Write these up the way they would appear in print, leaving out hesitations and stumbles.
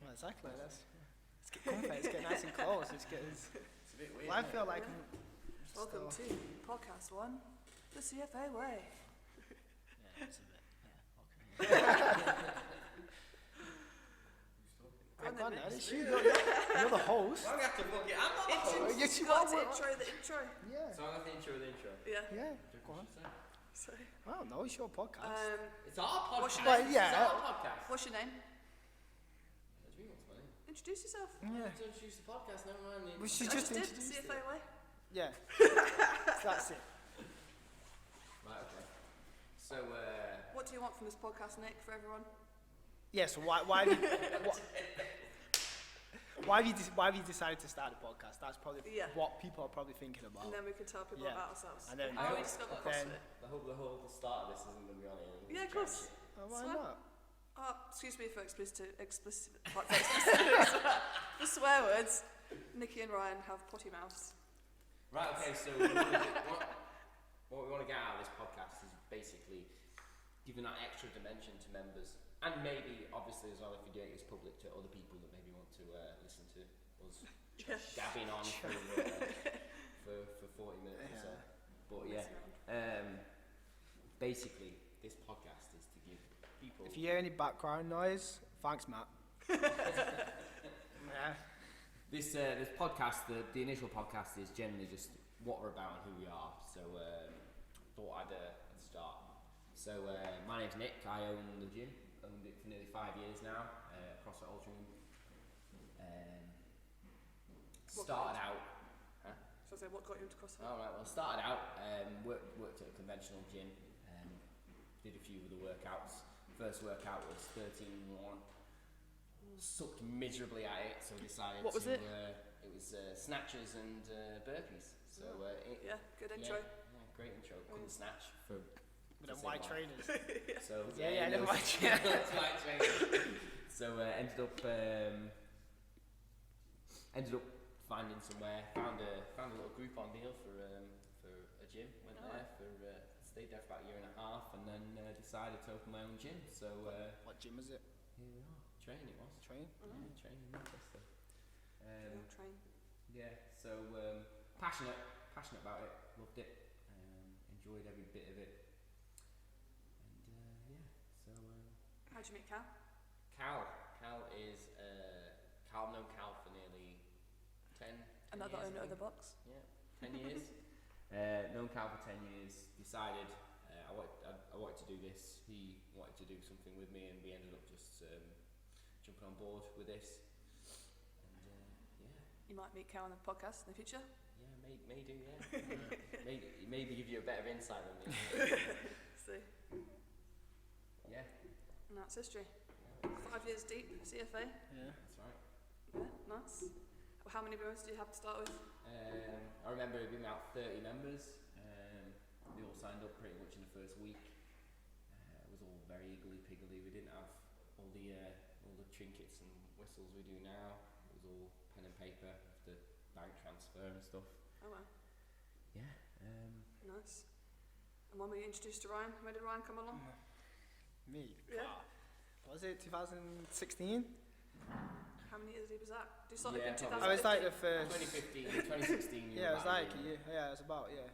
Well, exactly. Let's get comfy. Let's get nice and close. It's a bit weird. I feel like welcome to podcast 1, the CFA Way. Yeah, it's a bit. Yeah. Okay. You're the host. I'm not the host. Yes, you got are. to intro the intro. Yeah. So I'm going to intro the intro. Yeah. Yeah. Go on. So, I don't know. It's your podcast. It's our podcast. What's your Well, name? yeah. It's our podcast. What's your name? What do you mean, what's my name? Introduce yourself. Yeah. To introduce the podcast, never mind. We should I just did introduce CFA it. Way. Yeah. That's it. Right, okay. So, What do you want from this podcast, Nick, for everyone? Yeah. So why have you decided to start a podcast? That's probably what people are probably thinking about. And then we can tell people about ourselves. And then how we discovered CrossFit. the start of this isn't going to be on here. Yeah, of course. Why not? Excuse me for the swear words. Nikki and Ryan have potty mouths. Right, okay, so what we want to get out of this podcast is basically giving that extra dimension to members. And maybe, obviously, as well, if we do it as public, to other people that maybe want to listen to us gabbing on for 40 minutes or so. But yeah, basically, this podcast is to give people... If you hear any background noise, thanks, Matt. Yeah. This podcast, the initial podcast is generally just what we're about and who we are. So thought I'd start. So my name's Nick. I own the gym. Owned it for nearly 5 years now. CrossFit Altrincham. Started out. Huh? So I say, what got you into CrossFit? All right. Well, started out. Worked at a conventional gym. Did a few of the workouts. First workout was 13-1. Sucked miserably at it, so we decided What was it? It was snatches and burpees. So good intro. Yeah, great intro. Couldn't snatch for. With them white trainers. So them white trainers. So ended up finding somewhere. Found a little Groupon deal for a gym. Went there stayed there for about a year and a half, and then decided to open my own gym. So What gym is it? here we are. Train it was. Train? Yeah, training Manchester. Train. Yeah, so passionate about it, loved it, enjoyed every bit of it, and so. How'd you meet Cal? Cal is I've known Cal for nearly 10 Another years, owner of the box. Yeah, 10 years. Known Cal for 10 years. Decided I wanted to do this. He wanted to do something with me, and we ended up just jumping on board with this. And You might meet Cal on the podcast in the future. yeah, may do. Yeah, maybe give you a better insight than me. See. Yeah, And that's history. 5 years deep, CFA. Yeah. that's right. Yeah, nice. Well, how many members do you have to start with? I remember it being about 30 members. They all signed up pretty much in the first week. It was all very higgledy-piggledy. We didn't have all the trinkets and whistles we do now. It was all pen and paper, the bank transfer and stuff. Oh wow. Yeah. Nice. And when were you introduced to Ryan? When did Ryan come along? Me? Yeah. Was it 2016? How many years was that? Did you start Yeah, in probably. 2015? I was like the first. 2016. Yeah, it was like a year. Yeah, it was about Yeah.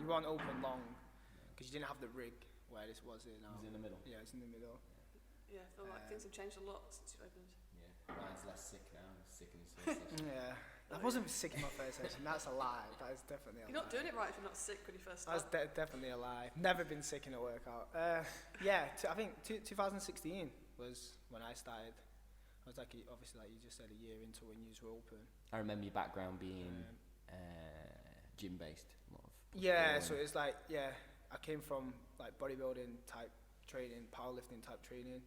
You weren't open long because you didn't have the rig where this was in. It was in the middle. Yeah, it's in the middle. Yeah, I feel like things have changed a lot since you opened. Yeah. Ryan's less sick now. He's sick in his first session. Yeah, I wasn't sick in my first session. That's a lie. That is definitely a lie. You're not doing it right if you're not sick when you first That's start. definitely a lie. Never been sick in a workout. Yeah, I think 2016 was when I started. I was like, obviously, like you just said, a year into when you were open. I remember your background being gym based. Yeah, so it's like, I came from like bodybuilding type training, powerlifting type training.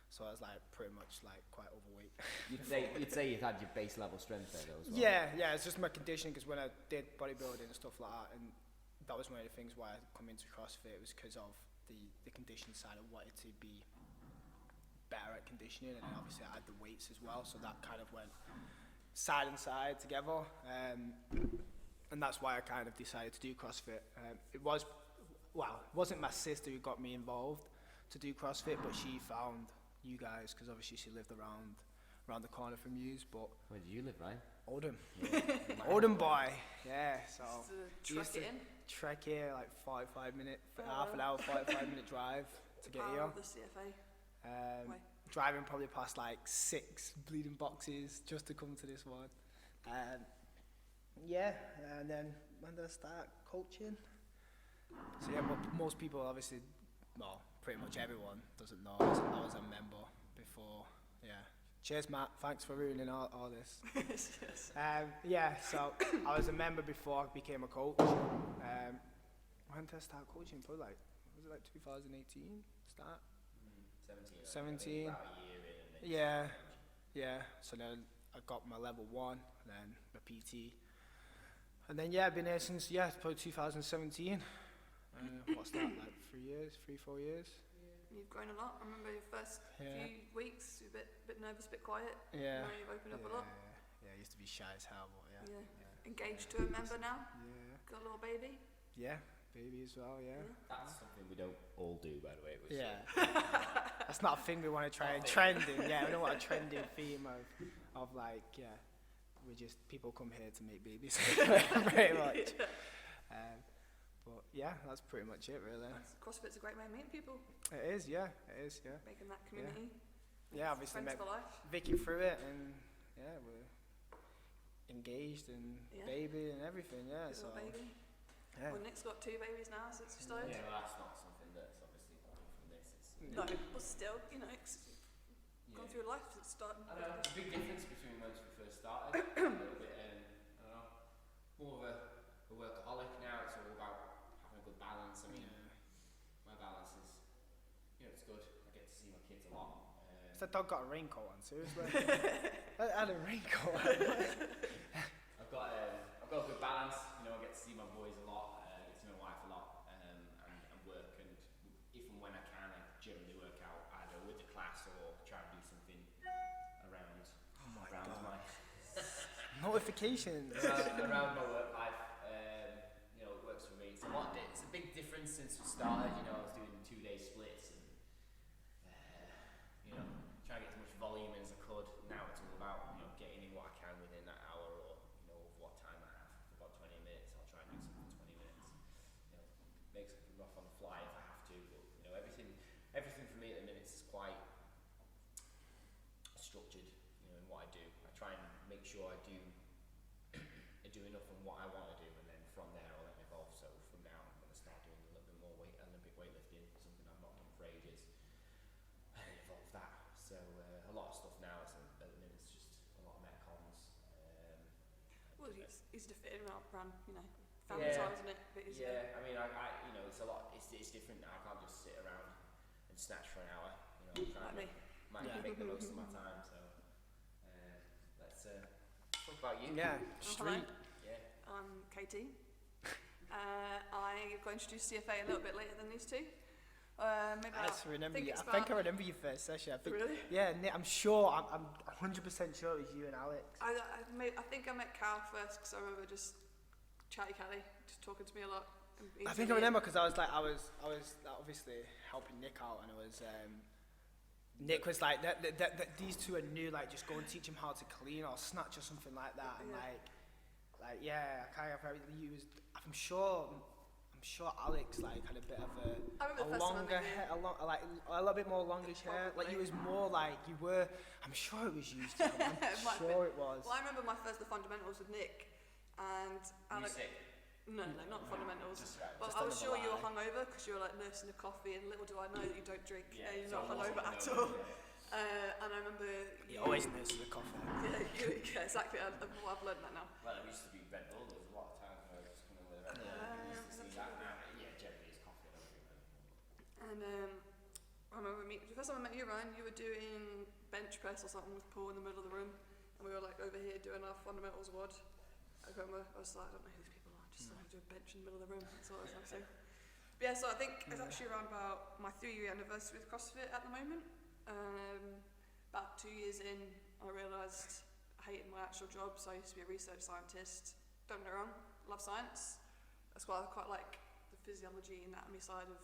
So I was like pretty much like quite overweight. You'd say you had your base level strength there though as well. Yeah, it's just my conditioning, because when I did bodybuilding and stuff like that, and that was one of the things why I come into CrossFit, was because of the conditioning side. I wanted to be better at conditioning, and then obviously I had the weights as well, so that kind of went side and side together, and that's why I kind of decided to do CrossFit. It wasn't my sister who got me involved to do CrossFit, but she found you guys, because obviously she lived around around the corner from yous, but Where do you live, Ryan? Oldham. Yeah. Oldham boy, yeah, so Just trek it in. trek here like 45 minute, Oh, half an wow. hour, 45-minute drive to get Power here. of the CFA Way. Driving probably past like 6 bleeding boxes just to come to this one. Yeah, and then when did I start coaching? So yeah, most people obviously, well, pretty much everyone doesn't know I was a member before. Yeah. Cheers, Matt. Thanks for ruining all this. Yes. Yeah, so I was a member before I became a coach. When did I start coaching? Probably like, was it like 2018 start? 17. About a year in and then Yeah. So then I got my level 1, and then my PT. And then yeah, I've been here since probably 2017. What's that, like 3 years, 3-4 years? You've grown a lot. I remember your first Yeah. few weeks, you were a bit nervous, a bit quiet. Yeah. Now you've opened up a lot. Yeah, I used to be shy as hell, but yeah. Engaged to a member now. Yeah. Got a little baby. Yeah, baby as well, yeah. That's something we don't all do, by the way. Yeah. That's not a thing we want to try and trend in. Yeah, we don't want a trending theme of like, yeah, we just, people come here to make babies, pretty much. But yeah, that's pretty much it, really. CrossFit's a great way of meeting people, It is, yeah. making that community. Yeah, obviously Friends met for life. Vicky through it, and yeah, we're engaged and Yeah. baby and everything, yeah. Good So little baby. yeah. Well, Nick's got 2 babies now since we started. Yeah, well, that's not something that's obviously coming from this. It's No, but still, you know, it's gone through life since starting. I don't know, there's a big difference between when we first started. A little bit, I don't know, more of a workaholic now. It's all about having a good balance. I mean, my balance is, it's good. I get to see my kids a lot. That dog got a raincoat on, seriously. I had a raincoat on. I've got a good balance. I get to see my boys a lot. Get to know my wife a lot, and work. And if and when I can, I generally work out either with the class or try and do something around my Notifications. around my work life. It works for me. It's a big difference since we started. I was doing 2-day splits and trying to get as much volume as I could. Now it's all about getting in what I can within that hour, or of what time I have. If I've got 20 minutes, I'll try and do something for 20 minutes. Make something rough on the fly if I have to. But everything for me at the minute is quite structured. In what I do, I try and make sure I do enough on what I want to do, and then from there I'll let it evolve. So from now I'm going to start doing a little bit more Olympic weightlifting, something I've not done for ages, and evolve that. So a lot of stuff now is at the minute it's just a lot of metcons. Well, it's easy to fit in around, family time, isn't it? A bit easier. Yeah, I mean, I it's a lot. It's different now. I can't just sit around and snatch for an hour. I'm trying Like me. to make the most of my time. So let's talk about you. Yeah, Hello. street. Yeah. I'm Katie. I'm going to do CFA a little bit later than these two. Maybe I remember think you. it's I think I about- remember your first session. I think, Really? Yeah, Nick, I'm sure. I'm 100% sure it was you and Alex. I think I met Cal first because I remember just chatty Callie, just talking to me a lot. and being I think I really- remember because I was obviously helping Nick out, and it was Nick was like that these two are new, like just go and teach him how to clean or snatch or something like that, and Yeah. I kind of used. I'm sure Alex like had a bit of I remember the a first time I longer met you. hair, like a little bit more longish hair. Like you was more like you were. I'm sure it was you. Still. I'm It might have sure it was. Well, I remember the fundamentals with Nick, and Alex. Music. No, not fundamentals. Just right. But Just I was another sure you were lie. hungover because you were like nursing a coffee, and little do I know that you don't drink. Yeah, You're so not I wasn't hungover at hungover, all. And I remember. He always nurses the coffee. Yeah, exactly. I've learned that now. Well, it used to be Red Bull. There was a lot of times where I was just coming with Red Bull. I used to see that now. Yeah, generally it's coffee. I don't drink Red Bull. And I remember the first time I met you, Ryan, you were doing bench press or something with Paul in the middle of the room, and we were like over here doing our fundamentals WOD. I remember I was like, I don't know who these people are, just like do a bench in the middle of the room. That's what I was like saying. But yeah, so I think it's actually around about my 3-year anniversary with CrossFit at the moment. About 2 years in, I realised I hated my actual job. So I used to be a research scientist. Don't get me wrong, love science. That's why I quite like the physiology, anatomy side of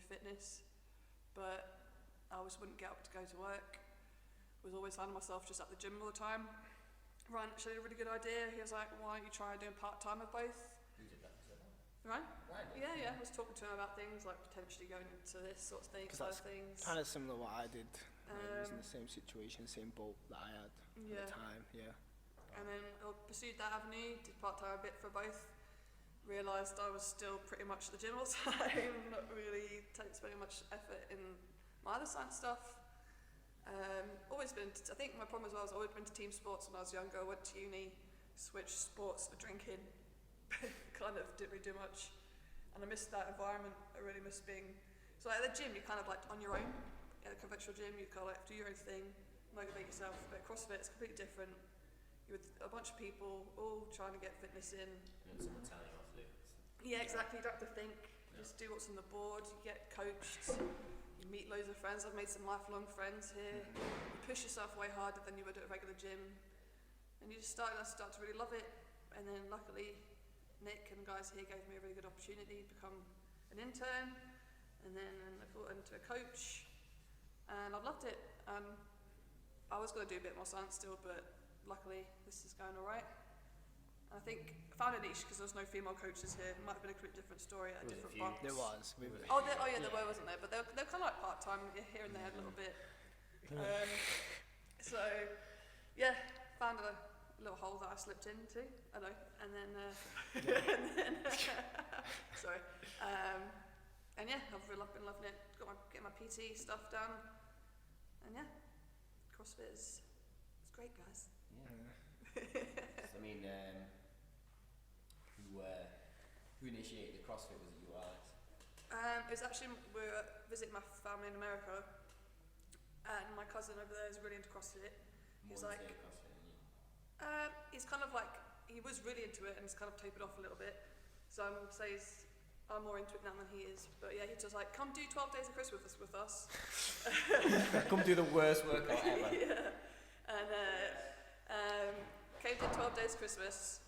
fitness. But I always wouldn't get up to go to work. was always finding myself just at the gym all the time. Ryan actually had a really good idea. He was like, why don't you try doing part-time of both? Who did that? Ryan? Ryan did. Yeah. I was talking to him about things like potentially going into this sort of thing, side of things. Kind of similar to what I did. I was in the same situation, same boat that I had at the time. Yeah. And then I pursued that avenue, did part-time a bit for both. Realised I was still pretty much at the gym all the time, not really spending much effort in my other science stuff. Always been, I think my problem as well is I've always been to team sports when I was younger. I went to uni, switched sports for drinking, kind of didn't really do much. And I missed that environment. I really miss being, so like at the gym you're kind of like on your own. At a conventional gym you kind of like do your own thing, motivate yourself. But at CrossFit it's completely different. You're with a bunch of people all trying to get fitness in. And someone telling you what to do. Yeah, exactly. You don't have to think. Just do what's on the board. You get coached. You meet loads of friends. I've made some lifelong friends here. You push yourself way harder than you would at a regular gym, and you just start to really love it. And then luckily, Nick and the guys here gave me a really good opportunity to become an intern, and then I got into a coach, and I've loved it. I was going to do a bit more science still, but luckily this is going all right. I think I found a niche because there was no female coaches here. It might have been a completely different story at a different box. There was. There were, wasn't there? But they're kind of like part-time here and there a little bit. So, yeah, found a little hole that I slipped into. I know. And then, sorry. And yeah, I've been loving it. Getting my PT stuff done. And yeah, CrossFit is great, guys. Yeah. I mean, who initiated the CrossFit? Was it you, Alex? It was actually, we were visiting my family in America, and my cousin over there is really into CrossFit. He's like, CrossFit than you? he's kind of like, he was really into it and he's kind of tapered off a little bit. So I would say I'm more into it now than he is. But yeah, he's just like, come do 12 days of Christmas with us. Come do the worst workout ever. Yeah. And came to 12 days Christmas.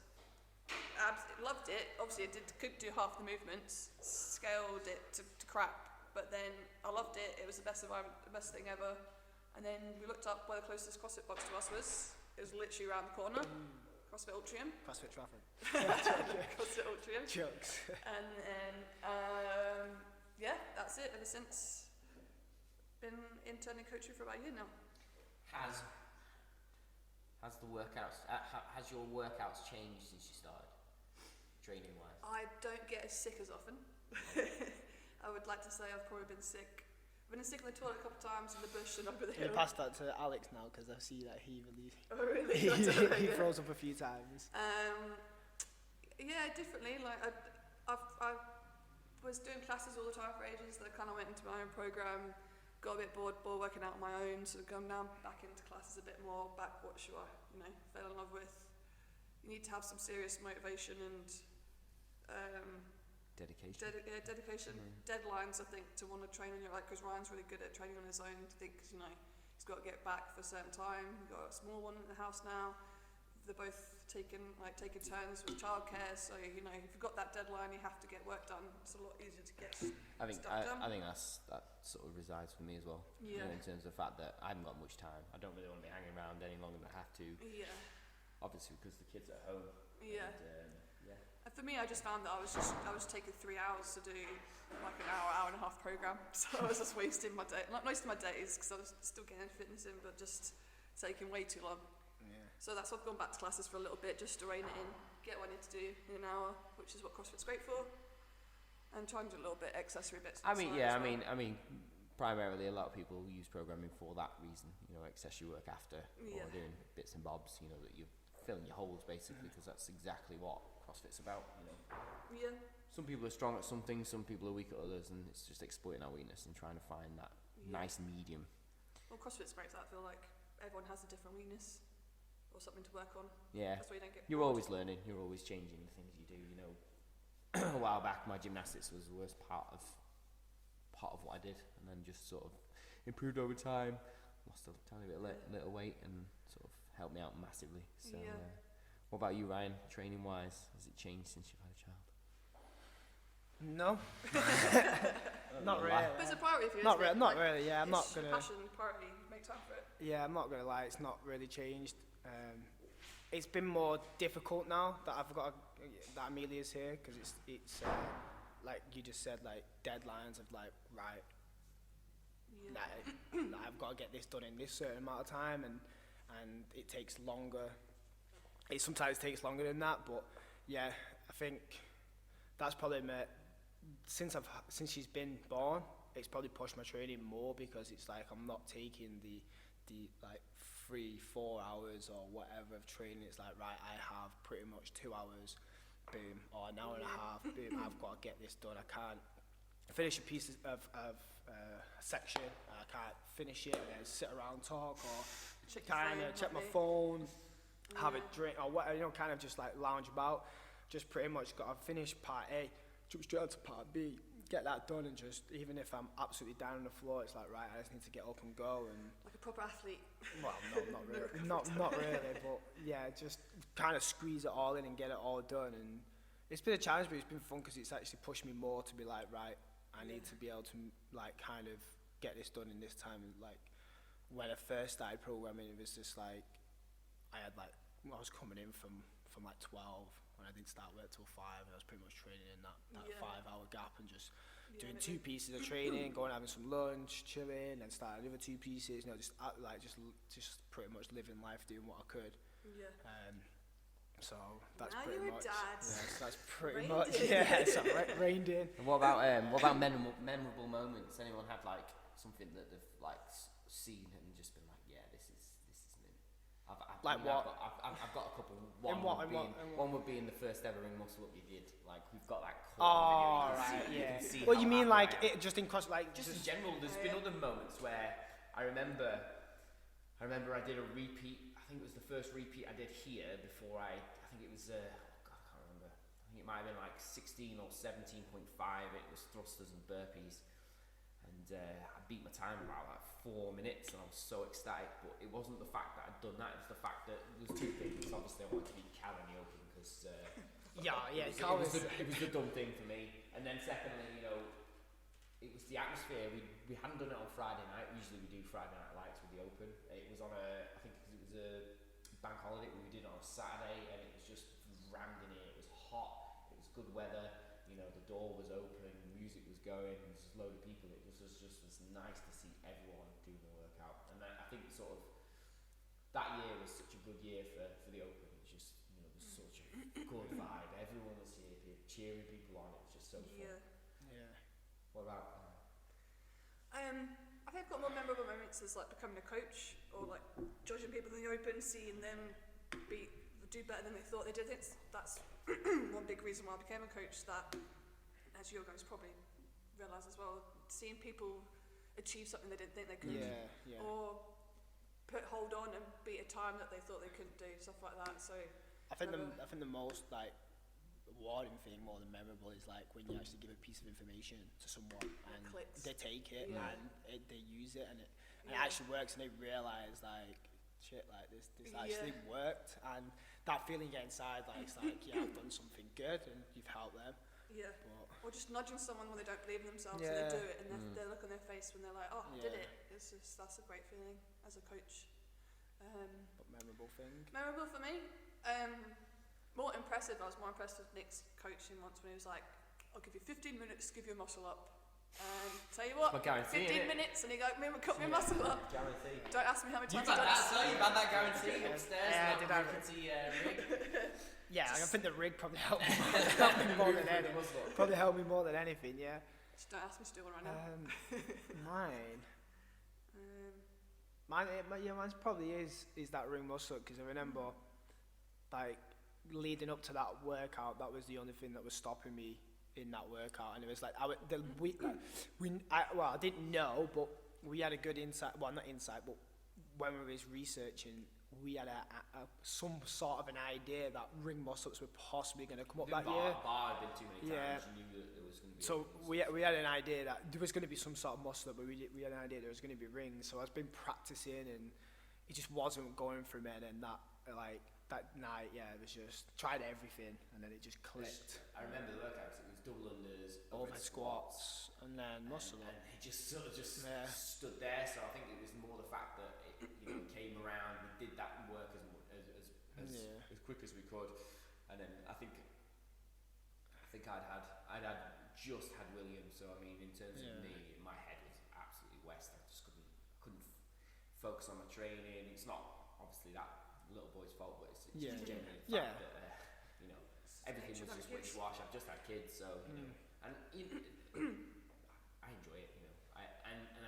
Loved it. Obviously, couldn't do half the movements. Scaled it to crap. But then I loved it. It was the best environment, the best thing ever. And then we looked up where the closest CrossFit box to us was. It was literally around the corner. CrossFit Altrincham. CrossFit Trafford. CrossFit Altrincham. Jokes. And then, yeah, that's it. Ever since, been interning coaching for about a year now. Has the workouts? Has your workouts changed since you started, training wise? I don't get as sick as often. I would like to say I've probably been sick. I've been sick in the toilet a couple of times in the bush and over the hill. You passed that to Alex now because I see that he really Oh really? he froze up a few times. Yeah, differently. Like I was doing classes all the time for ages. That I kind of went into my own program. Got a bit bored working out on my own. So come now back into classes a bit more. Back what should I, fell in love with. You need to have some serious motivation and Dedication. Dedication. Deadlines, I think, to want to train on your, because Ryan's really good at training on his own. I think, he's got to get back for a certain time. We've got a small one in the house now. They're both taking turns with childcare. So, if you've got that deadline, you have to get work done. It's a lot easier to get stuff done. I think that sort of resides for me as well. Yeah. In terms of the fact that I haven't got much time. I don't really want to be hanging around any longer than I have to. Yeah. Obviously, because the kids are at home. Yeah. And, And for me, I just found that I was taking 3 hours to do like an hour and a half program. So I was just wasting my day, not most of my days, because I was still getting fitness in, but just taking way too long. Yeah. So that's why I've gone back to classes for a little bit, just to rein it in, get what I need to do in an hour, which is what CrossFit's great for, and try and do a little bit accessory bits. Primarily a lot of people use programming for that reason. Accessory work after, or doing bits and bobs. That you're filling your holes basically, because that's exactly what CrossFit's about. Yeah. Some people are strong at some things, some people are weak at others, and it's just exploiting our weakness and trying to find that nice medium. Well, CrossFit's great for that. I feel like everyone has a different weakness or something to work on. Yeah. That's why you don't get You're bored. always learning. You're always changing the things you do. A while back, my gymnastics was the worst part of what I did, and then just sort of improved over time. Lost a tiny bit of little weight, and sort of helped me out massively. So, what about you, Ryan? Training wise, has it changed since you've had a child? No. Not really. But it's a priority for you. Not really. Yeah, I'm not gonna. Passion, priority. make time for it. Yeah, I'm not gonna lie, it's not really changed. It's been more difficult now that that Amelia's here, because it's like you just said, like deadlines of like, right, like I've got to get this done in this certain amount of time, and it takes longer. It sometimes takes longer than that, but yeah, I think that's probably since she's been born, it's probably pushed my training more, because it's like I'm not taking the like 3-4 hours or whatever of training. It's like, right, I have pretty much 2 hours, boom, or an hour and a half, boom, I've got to get this done. I can't finish a piece of a section, I can't finish it and then sit around talk, or kind of check my phone, have a drink, or whatever, you know, kind of just like lounge about. Just pretty much got to finish part A, jump straight on to part B, get that done, and just, even if I'm absolutely down on the floor, it's like, right, I just need to get up and go. And like a proper athlete. well, no, not really, not really, but yeah, just kind of squeeze it all in and get it all done. And it's been a challenge, but it's been fun, because it's actually pushed me more to be like, right, I need to be able to like kind of get this done in this time. And like when I first started programming, it was just like I was coming in from like 12 when I didn't start work till 5, and I was pretty much training in that 5-hour gap, and just doing 2 pieces of training, going having some lunch, chilling, and starting another 2 pieces. You know, just pretty much living life, doing what I could. Yeah. So that's now pretty you're much. a dad. Yeah, so that's pretty Reined much. in. Yeah, so reined in. And what about memorable moments? Anyone had like something that they've like seen and just been like, yeah, this is mint. Like what? I've got a couple. One Would be in the first ever ring muscle up you did. Like we've got that. Oh, right, yeah. Well, you mean like it just in cross, like just in general? There's been other moments where I remember I did a repeat. I think it was the first repeat I did here before I think it was, I can't remember. I think it might have been like 16 or 17.5. It was thrusters and burpees. And I beat my time about like 4 minutes, and I was so ecstatic. But it wasn't the fact that I'd done that, it was the fact that there was 2 things. Obviously I wanted to beat Cal in the open, because it was the dumb thing for me. And then secondly, you know, it was the atmosphere. We hadn't done it on Friday night. Usually we do Friday night lights with the open. It was on I think it was a bank holiday, but we did it on a Saturday, and it was just rammed in here. It was hot, it was good weather, you know, the door was open, the music was going, there was just a load of people. It was nice to see everyone doing the workout. And I think sort of that year was such a good year for the open. It was just, you know, there was such a good vibe. Everyone was here cheering people on. It was just so fun. Yeah. What about I think I've got more memorable moments as like becoming a coach, or like judging people in the open, seeing them do better than they thought they did. That's one big reason why I became a coach. That, as you guys probably realise as well, seeing people achieve something they didn't think they could, or hold on and beat a time that they thought they couldn't do, stuff like that. So I think the most like rewarding thing, more than memorable, is like when you actually give a piece of information to someone and they take it and they use it, and it actually works, and they realise like, shit, like this actually worked, and that feeling you get inside, like it's like, yeah, I've done something good and you've helped them. Yeah. Or just nudging someone when they don't believe in themselves, and they do it, and they look on their face when they're like, oh, I did it. That's a great feeling as a coach. But memorable thing? Memorable for me? More impressive, I was more impressed with Nick's coaching once, when he was like, I'll give you 15 minutes to give your muscle up. Tell you what, 15 minutes, and he go, cut my muscle up. Guarantee. Don't ask me how many times You've I've done it. You've had that guarantee upstairs. Yeah, did I rig? Yeah, I think the rig probably helped me more than anything. Probably helped me more than anything, yeah. Just don't ask me to do one right now. Mine probably is that ring muscle, because I remember, like, leading up to that workout, that was the only thing that was stopping me in that workout, and it was like, I didn't know, but we had a good insight, well, not insight, but when we was researching, we had some sort of an idea that ring muscle-ups were possibly going to come up that year. Bar had been too many times, you knew that there was going to be. So we had an idea that there was going to be some sort of muscle-up, but we had an idea there was going to be rings. So I've been practicing, and it just wasn't going for me. And then that, like, that night, it was just tried everything, and then it just clicked. I remember the workouts. It was double unders, overhead squats, and then muscle up. And it just sort of stood there. So I think it was more the fact that it came around. We did that work as quick as we could, and then I think I'd just had Williams. So I mean, in terms of me, my head was absolutely west. I just couldn't focus on my training. It's not obviously that little boy's fault, but it's just genuinely the fact that everything was just wish-wash. I've just had kids, so and I enjoy it. I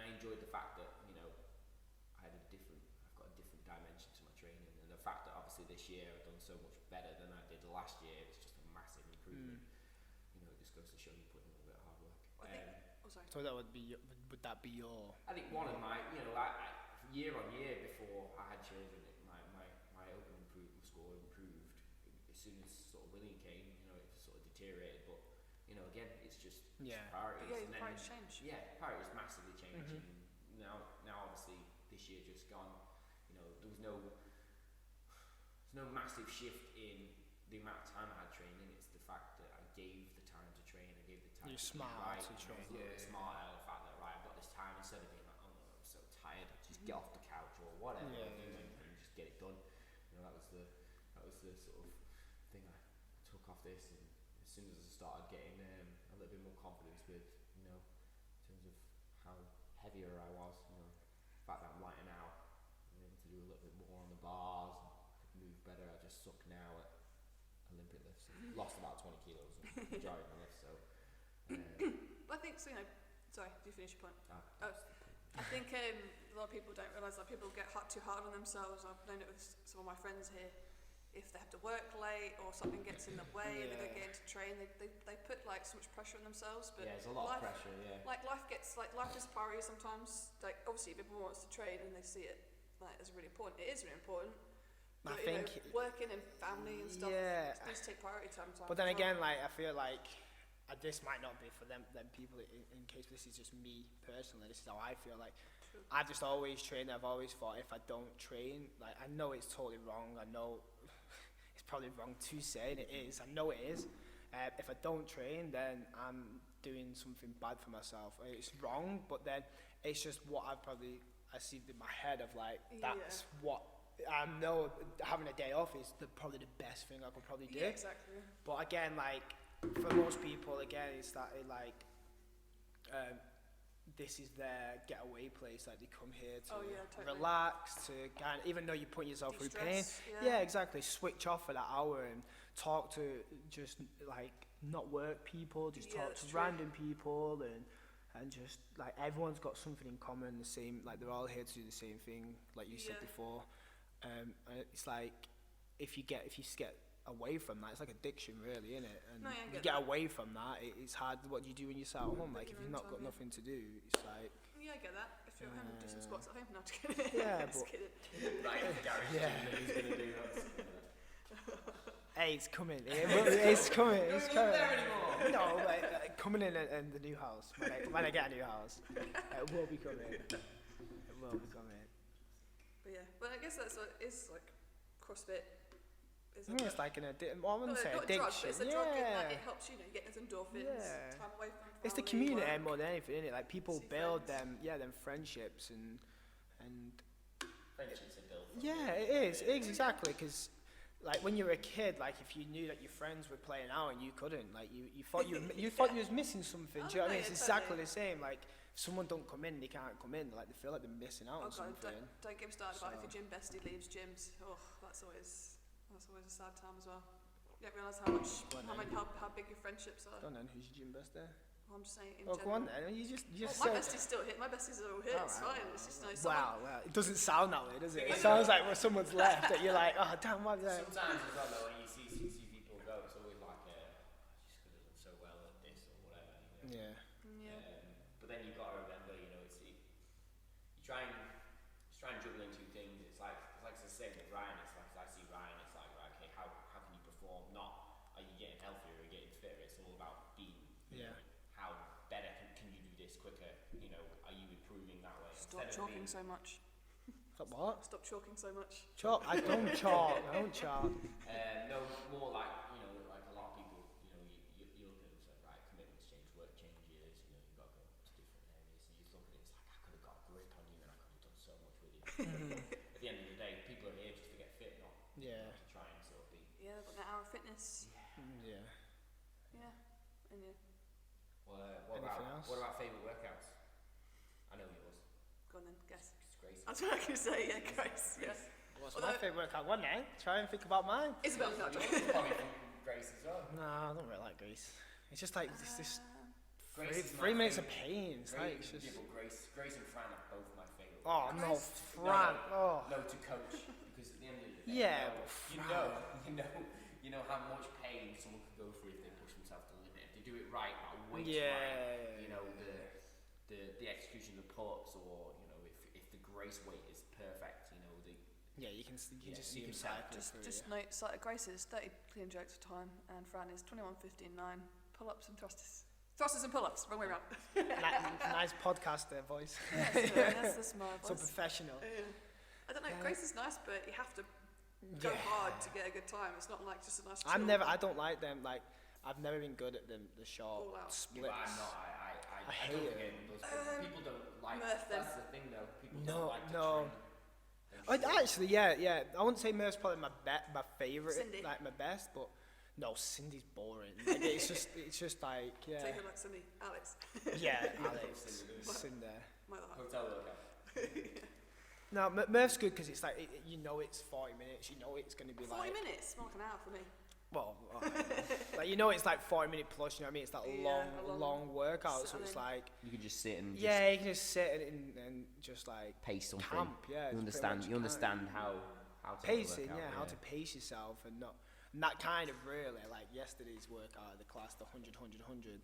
enjoyed the fact that I've got a different dimension to my training, and the fact that obviously this year I've done so much better than I did last year. It's just a massive improvement. It just goes to show you put in a little bit of hard work. So that would that be your? I think one of my, year on year before I had children, my open score improved. As soon as sort of William came, it sort of deteriorated. But again, it's just priorities. But priorities change. Yeah, priorities massively change. And now obviously this year just gone. There was no massive shift in the amount of time I had training. It's the fact that I gave the time to train. I gave the time. You're to smart right, to train. I was a little bit smart about the fact that I've got this time instead of being like, oh no, I'm so tired. Just get off the couch or whatever. And just get it done. That was the sort of thing I took off this, and as soon as I started getting a little bit more confidence with, in terms of how heavier I was, the fact that I'm lighter now, I'm able to do a little bit more on the bars, move better. I just suck now at Olympic lifts. Lost about 20 kilos on the majority of my lifts, so. I think so. Sorry, do you finish your point? I think a lot of people don't realise that people get too hard on themselves. I've known it with some of my friends here. If they have to work late or something gets in the way, they don't get into train. They put like so much pressure on themselves. But there's a lot of pressure. Like life is priority sometimes. Like obviously, if everyone wants to train and they see it as really important, it is really important. But, I think working and family and stuff needs to take priority time. But then again, I feel like this might not be for them people. In case this is just me personally, this is how I feel. Like I've just always trained. I've always thought if I don't train, I know it's totally wrong. I know it's probably wrong to say, and it is. I know it is. If I don't train, then I'm doing something bad for myself. It's wrong, but then it's just what I see in my head of that's what I know. Having a day off is probably the best thing I could probably do. Yeah, exactly. But again, for most people, it's that this is their getaway place. They come here to totally. relax, to even though you're putting yourself through pain. Yeah, exactly. Switch off for that hour and talk to just not work people, just talk to random people and just everyone's got something in common. The same, they're all here to do the same thing, like you said before. And it's if you get away from that, it's like addiction really, isn't it? And you get away from that, it's hard. What do you do when you're sat at home? If you've not got nothing to do, it's I get that. If you're at home, do some squats at home, not kidding. Yeah, but right, Gary's who's gonna do that. Hey, it's coming. It's coming. It's coming. There anymore. No, coming in the new house. When I get a new house, it will be coming. It will be coming. But I guess that's CrossFit. It's like an addiction. I wouldn't say addiction. Drug, but it's a drug and it helps you get those endorphins, time away from family, it's the community work. more than anything, isn't it? People build them friendships and friendships are built. It is exactly, because when you were a kid, if you knew that your friends were playing out and you couldn't, you thought you thought you was missing something. Do you know what I mean? It's exactly the same. If someone don't come in, they can't come in. They feel like they're missing out on something. Don't get me started about if your gym bestie leaves gyms. Oh, that's always a sad time as well. You don't realise how big your friendships are. I don't know who's your gym best there. Well, I'm just saying in general. Go on then. You just my bestie's still here. My besties are all here. It's fine. It's just nice. Wow. It doesn't sound that way, does it? It sounds like when someone's left that you're like, oh damn, why that? Sometimes as well, when you see people go, it's always like, she's could have done so well at this or whatever. Yeah. But then you've got to remember, you try and juggle in two things. It's like the same with Ryan. It's like I see Ryan. It's like, right, okay, how can you perform? Not are you getting healthier or getting fitter? It's all about being. How better can you do this quicker? Are you improving that way? Stop talking so much. Stop what? Stop chalking so much. Chalk? I don't chalk. I don't chalk. No, more like, like a lot of people, you look at it and say, right, commitments change, work changes, you've got to go to different areas, and you look at it, it's like, I could have got a grip on you and I could have done so much with you. At the end of the day, people are here just to get fit, not to try and sort of be. Yeah, they've got an hour of fitness. Yeah. Yeah. And yeah. What about favourite workouts? I know yours. Go on then, guess. It's Grace. I was going to say, yeah, Grace. Yeah. What's my favourite workout? One now. Try and think about mine. Isabel, no. Probably from Grace as well. No, I don't really like Greece. It's just like this Grace 3 minutes of pain. It's like it's just. Yeah, but Grace and Fran are both my favourite. Oh no, Fran. Oh. No, to coach, because at the end of the day, Yeah, but you know how much pain someone could go through if they push themselves to the limit. If they do it right, that weight's right. The execution of the pull-ups, or if the Grace weight is perfect, You can just see him cycling. Just note, Grace is 30 clean jerks for time, and Fran is 21, 15, 9 pull-ups and thrusters. Thrusters and pull-ups, wrong way around. Nice podcaster voice. That's my voice. So professional. I don't know, Grace is nice, but you have to go hard to get a good time. It's not like just a nice chill. I don't like them, like, I've never been good at the short splits. Yeah, but I'm not, I hate it. People don't like, that's the thing though, people don't like to train. Actually, yeah. I wouldn't say Murph's probably my favourite, Cindy. like my best, but no, Cindy's boring. Like, it's just like, yeah. Take her like Cindy, Alex. Yeah, Alex, Cindy. Hotel workout. No, Murph's good because it's like, it's 40 minutes, it's going to be 40 minutes, more like an hour for me. Well, like, it's like 40 minute plus, you know what I mean? It's that long workout, so it's like you can just sit and you can just sit and just like pace something. Camp, yeah. You understand how to pacing, work out, how to pace yourself and that kind of really, like yesterday's workout, the class, the 100.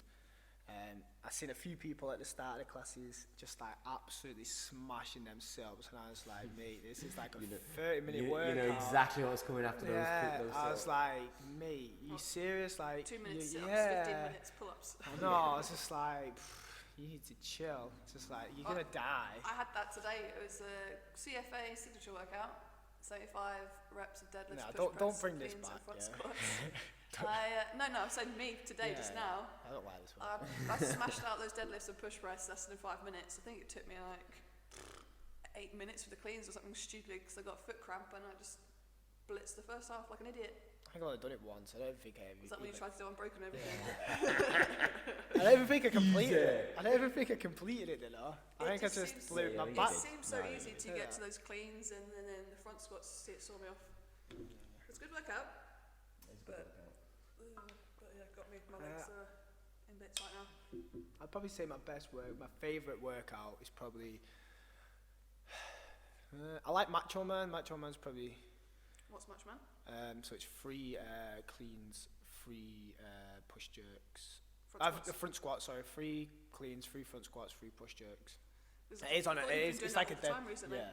I seen a few people at the start of the classes just like absolutely smashing themselves, and I was like, mate, this is like a 30-minute workout. You know exactly what's coming after those. I was like, mate, you serious? Like 2 minutes sit-ups, 15 minutes pull-ups. No, I was just like, you need to chill. It's just like, you're gonna die. I had that today. It was a CFA signature workout. 75 reps of deadlifts, push press, don't bring this cleans back. and front squats. No, I'm saying me today just now. I don't like this one. I smashed out those deadlifts and push press less than 5 minutes. I think it took me like 8 minutes with the cleans or something stupid because I got a foot cramp and I just blitzed the first half like an idiot. I think I've only done it once. I don't think I ever. Was that when you tried to do unbroken everything? I don't even think I completed it. I don't even think I completed it, did I? I think I just blew my back. It seems so easy to get to those cleans and then the front squats, it saw me off. It's a good workout. But yeah, got me. My legs are in bits right now. I'd probably say my favourite workout is probably. I like Macho Man. Macho Man's probably. What's Macho Man? So it's 3 cleans, 3 push jerks. Front squats, sorry. 3 cleans, 3 front squats, 3 push jerks. It's like a death. Yeah.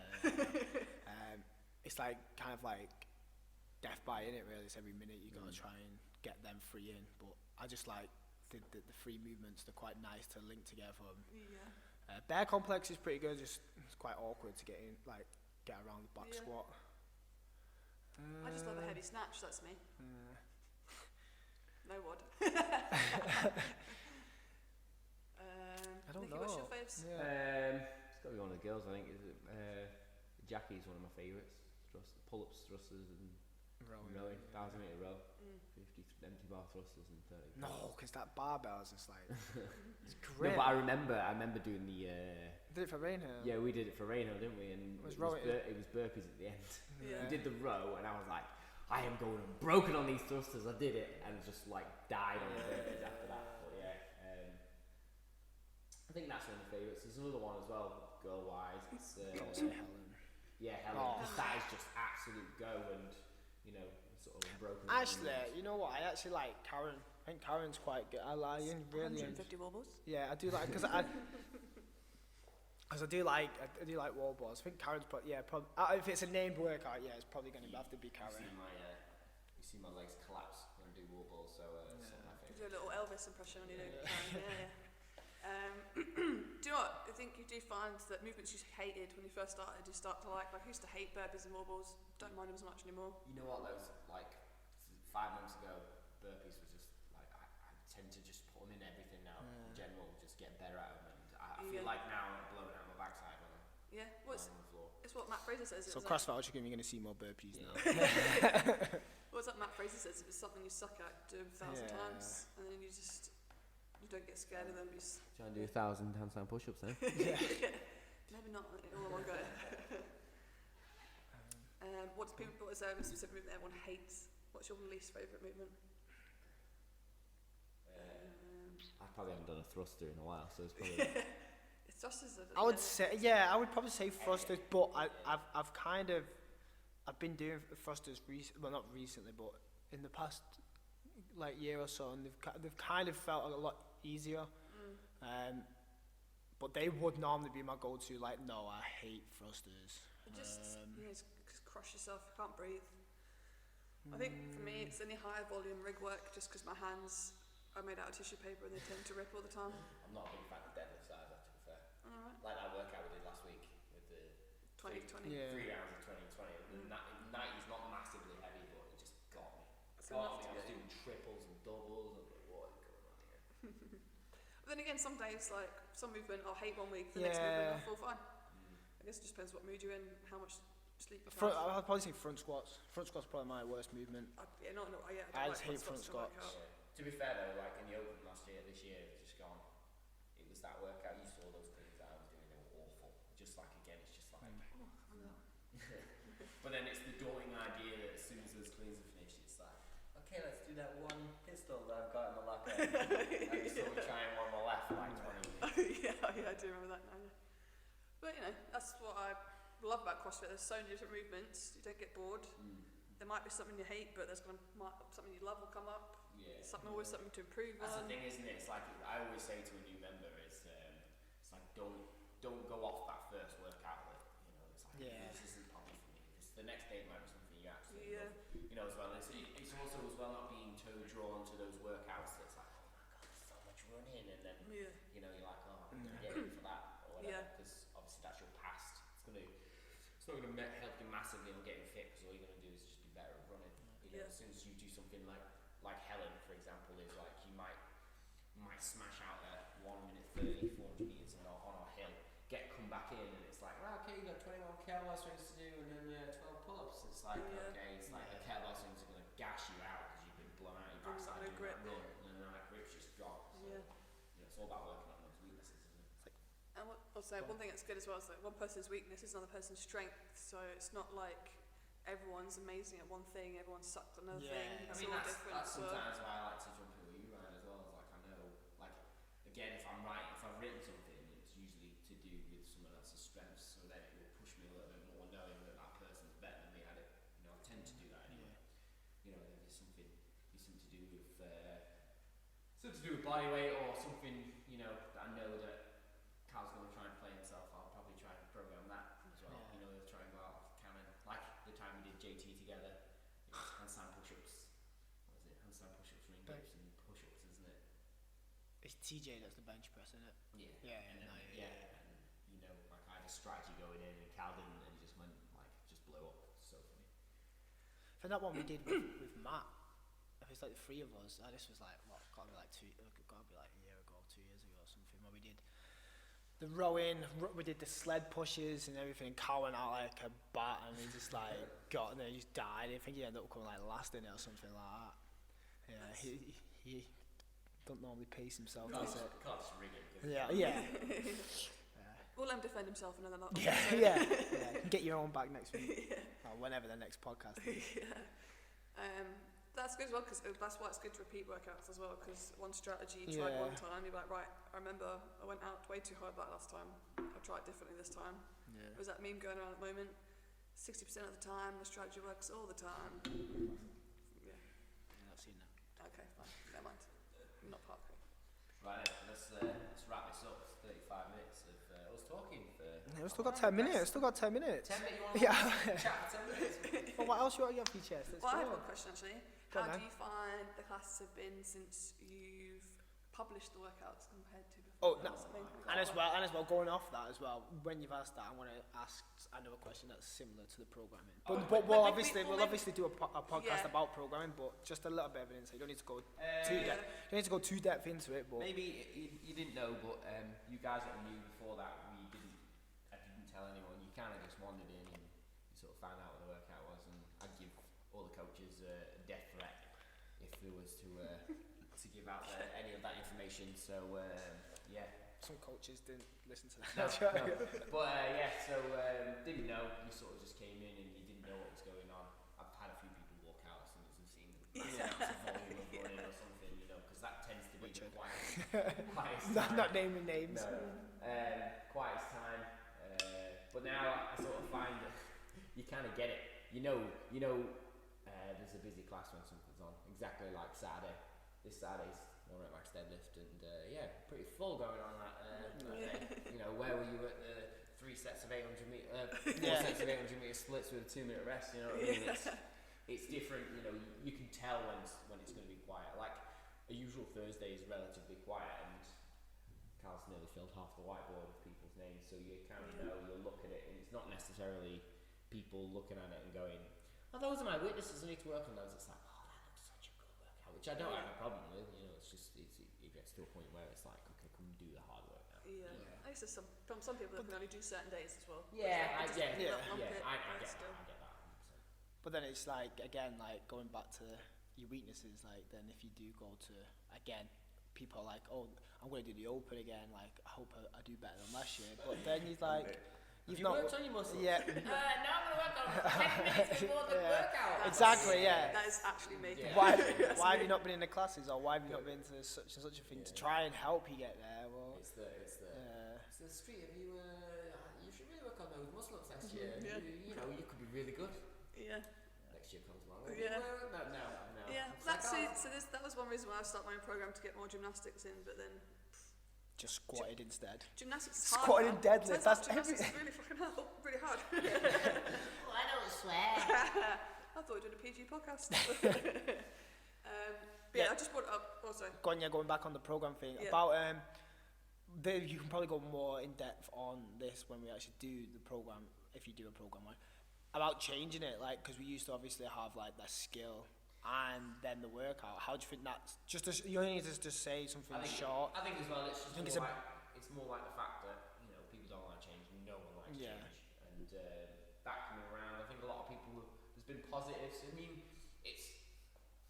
It's like kind of like death by, innit? Really, it's every minute you gotta try and get them 3 in. But I just like the 3 movements. They're quite nice to link together. Yeah. Bear complex is pretty good. It's quite awkward to get in, like get around the back squat. I just love a heavy snatch, that's me. No wad. I don't Nikki, know. what's your faves? It's got to be one of the girls, I think. Jackie's one of my favourites. Pull-ups, thrusters and rowing. 1,000 metre row. 50 empty bar thrusters and 30. No, because that barbell is just like, it's great. No, but I remember doing the... Did it for Rainhill? Yeah, we did it for Rainhill, didn't we? And it was burpees at the end. Yeah. We did the row, and I was like, I am going broken on these thrusters. I did it, and just like died on the burpees after that. But yeah, I think that's one of my favourites. There's another one as well, girl-wise. It's Helen. Yeah, Helen. That is just absolute go, and sort of broken. Actually, you know what? I actually like Karen. I think Karen's quite good. I like really. 150 wobbles. Yeah, I do like because I do like wall balls. I think Karen's probably if it's a named workout, it's probably going to have to be Karen. You see my legs collapse when I do wall balls, so it's not my You favourite. do a little Elvis impression when you do. Do you know what? I think you do find that movements you hated when you first started, you start to like I used to hate burpees and wobbles, don't mind them as much anymore. You know what, those, like, 5 months ago, burpees was just, like, I tend to just put them in everything now, in general, just get better at them, and I feel like now I'm blowing out my backside when I'm lying on the floor. It's what Matt Fraser says. So CrossFit Altrincham, you're going to see more burpees now. What's that Matt Fraser says? If it's something you suck at, do 1,000 times, and then you don't get scared of them. Try and do 1,000 handstand push-ups then. Maybe not all in one go. What is there a specific movement everyone hates? What's your least favourite movement? I probably haven't done a thruster in a while, so it's probably... Thrusters are... I would probably say thrusters, but I've been doing thrusters not recently, but in the past like year or so, and they've kind of felt a lot easier. But they would normally be my go-to. Like, no, I hate thrusters. Just crush yourself. You can't breathe. I think for me, it's any higher volume rig work, just because my hands are made out of tissue paper and they tend to rip all the time. I'm not a big fan of deadlifts either, to be fair. Alright. Like that workout we did last week with the 20. 3 rounds of 20 and 20. 90's not massively heavy, but it just got me. I was doing triples and doubles. I was like, what is going on here? But then again, some days, like some movement I'll hate 1 week, the next movement I'll feel fine. I guess it just depends what mood you're in, how much sleep you have. I'd probably say front squats. Front squats probably my worst movement. I just hate front squats. To be fair though, like in the open this year, it's just gone. It was that workout, you saw those things that I was doing, they were awful. Just like, again, it's just like... But then it's the daunting idea that as soon as those cleans are finished, it's like, okay, let's do that one pistol that I've got in my locker. And you saw me trying one on my left for like 20 minutes. yeah, I do remember that now. Yeah. But that's what I love about CrossFit. There's so many different movements. You don't get bored. There might be something you hate, but something you love will come up. Yeah. Always something to improve That's on. the thing, isn't it? It's like I always say to a new member, it's like don't go off that first workout. It's like this isn't probably for me. The next day might be something you absolutely love. As well. It's also as well not being too drawn to those workouts. That's like, oh my god, there's so much running, and then you're like, oh, I'm gonna get in for that or whatever. Because obviously that's your past. It's not gonna help you massively on getting fit, because all you're gonna do is just be better at running. As soon as you do something like Helen, for example, is like you might smash out at 1 minute 30, 400 meters on our hill, come back in, and it's like, right, okay, you got 21 kettlebell swings to do, and then 12 pull-ups. It's like, okay, it's like the kettlebell swings are gonna gash you out because you've been blown out your backside doing that run, and then that grip's just gone. So, it's all about working on those weaknesses, isn't it? And also, one thing that's good as well is that one person's weakness is another person's strength. So it's not like everyone's amazing at one thing, everyone sucked at another thing. It's all different. That's sometimes why I like to jump in with you, Ryan, as well. Is like, I know, like, again, if I've written something, it's usually to do with someone else's strengths, so then it will push me a little bit more, knowing that person's better than me at it. I tend to do that anyway. There's something to do with body weight or something, that I know that Carl's going to try and play himself. I'll probably try and program that as well. He'll try and go out if he can. And like the time we did JT together, it was handstand push-ups. What was it? Handstand push-ups, ring dips, and push-ups, isn't it? It's TJ that's the bench press, isn't it? Yeah. And like I had a strategy going in, and Cal didn't, and he just went just blew up. So funny. For that one we did with Matt, if it's like the 3 of us, this was like gotta be like a year ago, 2 years ago or something, where we did the rowing, we did the sled pushes and everything. Carl went out like a bat, and he just like got in there, he just died. I think he ended up coming like last in it or something like that. Yeah, he don't normally pace himself. Can't just rig it. Yeah. We'll let him defend himself another night. Yeah. Get your own back next week. Or whenever the next podcast is. That's good as well, because that's why it's good to repeat workouts as well, because one strategy you tried one time, you're like, right, I remember I went out way too hard that last time, I'll try it differently this time. There's that meme going around at the moment, 60% of the time the strategy works all the time. I've not seen that. Okay, fine, never mind. Not part of it. Right, let's wrap this up. It's 35 minutes of us talking for... We've still got 10 minutes. 10 minutes, you want to chat for 10 minutes? Well, what else you want to get off your chest? Well, I have one question actually. How do you find the classes have been since you've published the workouts compared to before? Oh, no, something. and as well, going off that as well, when you've asked that, I want to ask another question that's similar to the programming. But we'll obviously do a podcast about programming, but just a little bit of an insight. You don't need to go too depth into it. But maybe you didn't know, but you guys that knew before that, I didn't tell anyone. You kind of just wandered in and you sort of found out what the workout was, and I'd give all the coaches a death threat if there was to give out any of that information. So yeah. Some coaches didn't listen to that. No. But didn't know. You sort of just came in and you didn't know what was going on. I've had a few people walk out as soon as they've seen the volume of running or something, because that tends to be the quietest time. Not naming names. No. Quietest time. But now I sort of find that you kind of get it. You know. There's a busy class when something's on. Exactly like Saturday. This Saturday's one rep max deadlift, and pretty full going on that day. Where were you at the 4 sets of 800 meter splits with a 2-minute rest? You know what I mean? It's different. You can tell when it's going to be quiet. Like a usual Thursday is relatively quiet, and Carl's nearly filled half the whiteboard with people's names, so you kind of know. You'll look at it, and it's not necessarily people looking at it and going, "Oh, those are my weaknesses. I need to work on those." It's like, "Oh, that looks such a good workout," which I don't have a problem with. It's just it gets to a point where it's like, okay, come do the hard work now. Yeah. I guess there's some people that can only do certain days as well. I get that. 100%. But then it's like, again, like going back to your weaknesses, like then if you do go to, again, people are like, oh, I'm going to do the open again, like I hope I do better than last year. But then he's like, you've not worked on your muscles. Yeah. Now I'm going to work on 10 minutes before the workout. Exactly, yeah. That is actually making it. Why have you not been in the classes, or why have you not been to such and such a thing to try and help you get there? Well, it's the street of you. You should really work on those muscle ups next year. Yeah. You could be really good. Yeah. Next year comes along. Yeah. No. Yeah. That was one reason why I started my own program, to get more gymnastics in, but then just squatted instead. Gymnastics is hard. Squatted and deadlift. That's gymnastics is really fucking hard. Really hard. Well, I don't swear. I thought we were doing a PG podcast. I just brought it up. Oh, sorry. Going back on the program thing Yeah. about you can probably go more in depth on this when we actually do the program, if you do a program, right? About changing it, like, because we used to obviously have like that skill and then the workout. How do you think that's you only need to just say something short? I think as well, it's more like the fact that people don't like change, no one likes change, and that coming around, I think a lot of people, there's been positives.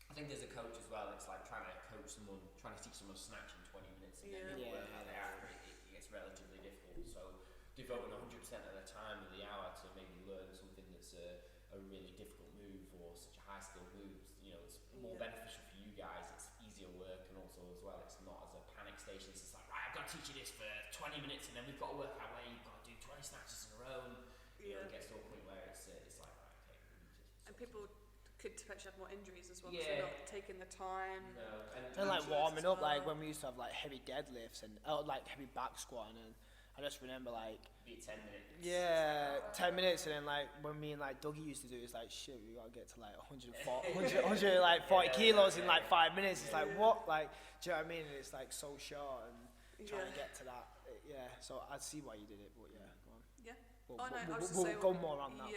I think as a coach as well, it's like trying to teach someone snatch in 20 minutes and then work out there after it gets relatively difficult. So devoting 100% of their time of the hour to maybe learn something that's a really difficult move or such a high skill move, it's more beneficial for you guys. It's easier work, and also as well, it's not as a panic station. It's like, right, I've got to teach you this for 20 minutes, and then we've got to work out where you've got to do 20 snatches in a row. And, it gets to a point where it's like, right, okay. And people could potentially have more injuries as well, because they're not taking the time. No. And like warming up, like when we used to have like heavy deadlifts and like heavy back squatting, and I just remember like be 10 minutes. Yeah, 10 minutes, and then like when me and like Dougie used to do it, it's like shit, we gotta get to like 140 kilos in like 5 minutes. It's like what, like, do you know what I mean? And it's like so short, and trying to get to that. So I see why you did it, but yeah, go on. Yeah. We'll go more on that.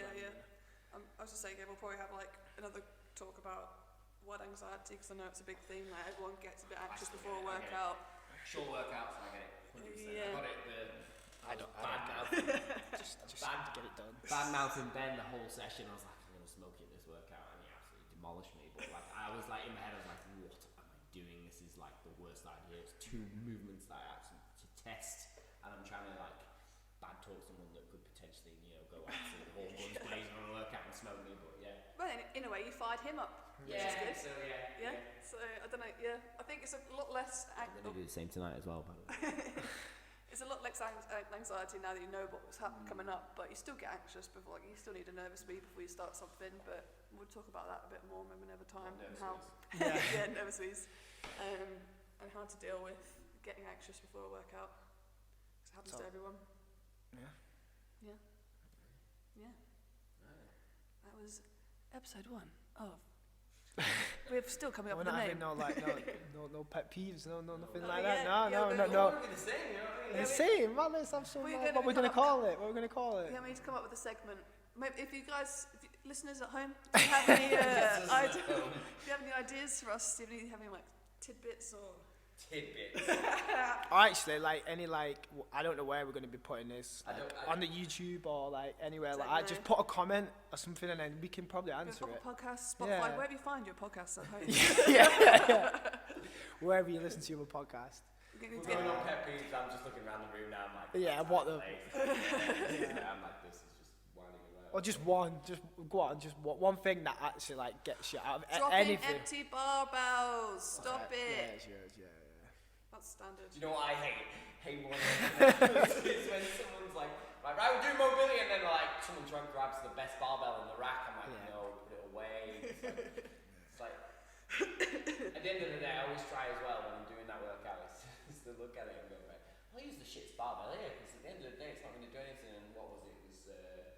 I was just saying, we'll probably have like another talk about word anxiety, because I know it's a big theme. Like everyone gets a bit anxious before a workout. Short workouts, I get it. 100%. Yeah. I got it. Just get it done. Bad mouthing Ben the whole session. I was like, I'm gonna smoke it this workout, and he absolutely demolished me. But like, I was like in my head, I was like, what am I doing? This is like the worst idea. It's 2 movements that I have to test, and I'm trying to like bad talk someone that could potentially, go absolutely whole guns blazing on a workout and smoke me. But yeah. Well, in a way, you fired him up. Yeah. Which is good. So yeah. So I don't know. Yeah, I think it's a lot less. I'm gonna do the same tonight as well. By the way. It's a lot less anxiety now that you know what's coming up, but you still get anxious before. Like, you still need a nervous beat before you start something. But we'll talk about that a bit more maybe another time. And how, nervous beats, and how to deal with getting anxious before a workout. Because it happens to everyone. Yeah. That was episode 1 of We're still coming up We're with a not name. having no pet peeves, no nothing like yeah, that. No. It's gonna be the same, you know what I mean? The same, man. Let's have some. What we're gonna call it? What we're gonna call it? Yeah, we need to come up with a segment. Maybe if you listeners at home, if you have any ideas for us, if you have any like tidbits or Or actually, like any I don't know where we're gonna be putting this. On the YouTube or like anywhere like that. Just put a comment or something, and then we can probably answer it. Podcast, Spotify, wherever you find your podcasts at home. yeah. Wherever you listen to your podcast. We're going on pet peeves. I'm just looking around the room now. I'm like, what the? I'm like, this is just winding around. Or just one thing that actually like gets you out of Dropping anything. empty barbells. Stop it. Yeah. That's standard. Do you know what I hate? Hate more than is when someone's like, right, we're doing mobility, and then like someone grabs the best barbell in the rack. I'm like, no, put it away. It's like at the end of the day, I always try as well when I'm doing that workout is to look at it and go, right, I'll use the shit's barbell here because at the end of the day, it's not going to do anything. And what was it? It was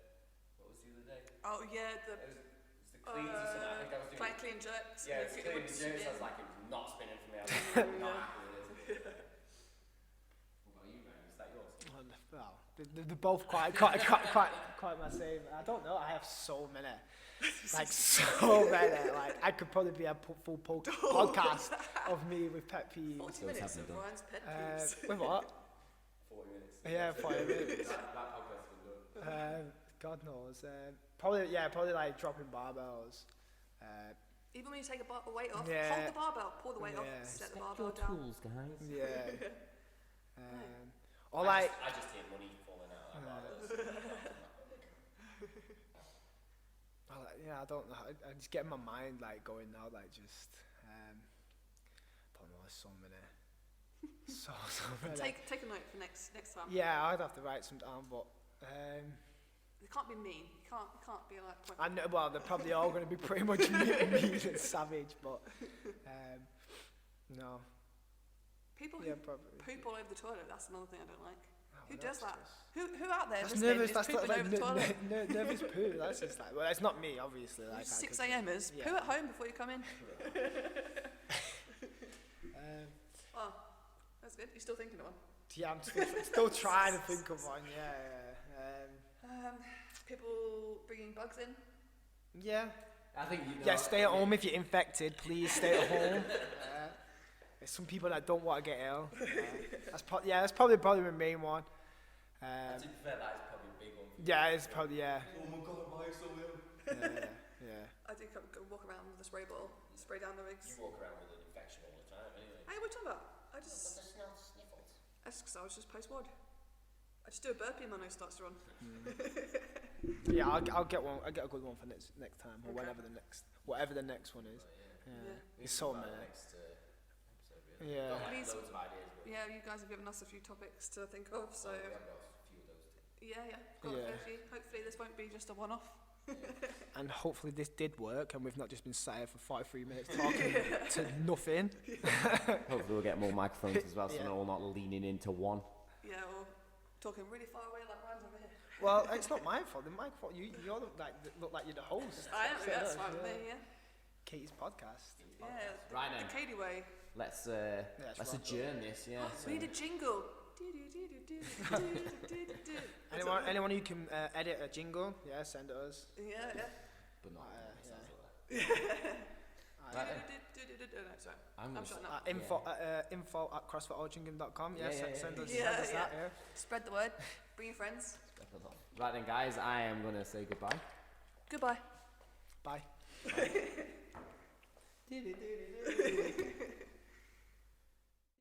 what was the other day? Oh yeah, It was the cleans or something. I think I was doing. clean jerks. Yeah, it's clean and jerks. I was like, it was not spinning for me. I was not happy with it. What about you, man? Is that yours? Well, they're both quite my same. I don't know. I have so many. So many. Like I could probably be a full podcast of me with pet peeves. 40 minutes of Ryan's pet peeves. With what? 40 minutes. Yeah, 40 minutes. that podcast was done. God knows. Probably like dropping barbells. Even when you take a weight off, Yeah. hold the barbell, pull the weight off, set the barbell down. tools, guys. Yeah. Or like. I just hear money falling out of barbells. I don't know. I just get my mind like going now, like just. Don't know. There's so many. so many. Take a note for next time. Yeah, I'd have to write some down, but. It can't be mean. You can't be like. I know. Well, they're probably all going to be pretty much mean and savage, but no. People Yeah, who probably. poop all over the toilet. That's another thing I don't like. Oh, Who well, does that? that's Who out there That's listening nervous. is That's pooping like over the toilet? nervous poo. That's just like. Well, it's not me, obviously. Like 6 a.m.ers. Yeah. Poo at home before you come in. Oh, that's good. You're still thinking of one. Yeah, I'm still trying to think of one. Yeah. People bringing bugs in. Yeah. I think Stay at home if you're infected. Please stay at home. There's some people that don't want to get ill. That's probably the main one. To be fair, that is probably a big one. Yeah, it's probably Oh my god, why are you so ill? Yeah. I do go walk around with a spray bottle, spray down the rigs. You walk around with an infection all the time, anyway. Hey, what are you talking about? That's because I was just post-ward. I just do a burpee and my nose starts to run. Yeah, I'll get one. I'll get a good one for next time, or Okay. whatever the next one is. Yeah. It's so many. Yeah. Got, Please. loads of ideas, but Yeah, you guys have given us a few topics to think of, so we have got a few of those too. yeah. Got a fair few. Hopefully this won't be just a one-off. And hopefully this did work, and we've not just been sat here for 43 minutes talking to nothing. Hopefully we'll get more microphones as well, so Yeah. we're all not leaning into one. Yeah, or talking really far away like Ryan's over here. Well, it's not my fault. My fault. You look like you're the host. I am. So That's fine with me. Yeah. Katie's podcast. Yeah. Right The then, Katie way. let's wrap up. adjourn this, yeah. We need a jingle. Anyone who can edit a jingle, send it us. Yeah. But not Yeah. Right then. No, sorry. I'm I'm gonna shutting s- up. Info at CrossFitAltrincham.com. Yeah, Send us yeah. that. Yeah. Spread the word. Bring your friends. Right then, guys, I am gonna say goodbye. Goodbye. Bye.